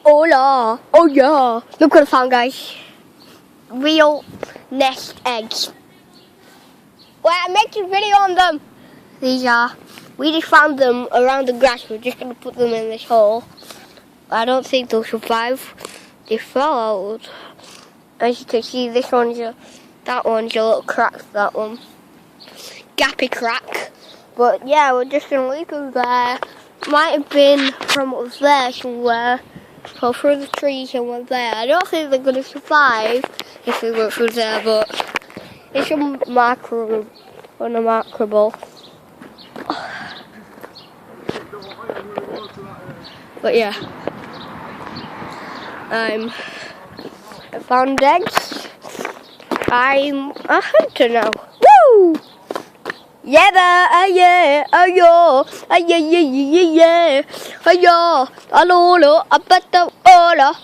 Hola! Oh yeah! Look what I found, guys. Real nest eggs. Well, I'm making a video on them. These are. We just found them around the grass. We're just gonna put them in this hole. I don't think they'll survive. They fell out. As you can see, that one's a little crack. That one, gappy crack. But yeah, we're just gonna leave them there. Might have been from up there somewhere. Or through the trees somewhere there. I don't think they're gonna survive if we go through there, but it's unmarkable. But yeah, I found eggs. I'm a hunter now. Woo! Yeah, yeah, yeah, yeah, yeah, yeah, yeah, yeah, yeah, hello, I bet the hola.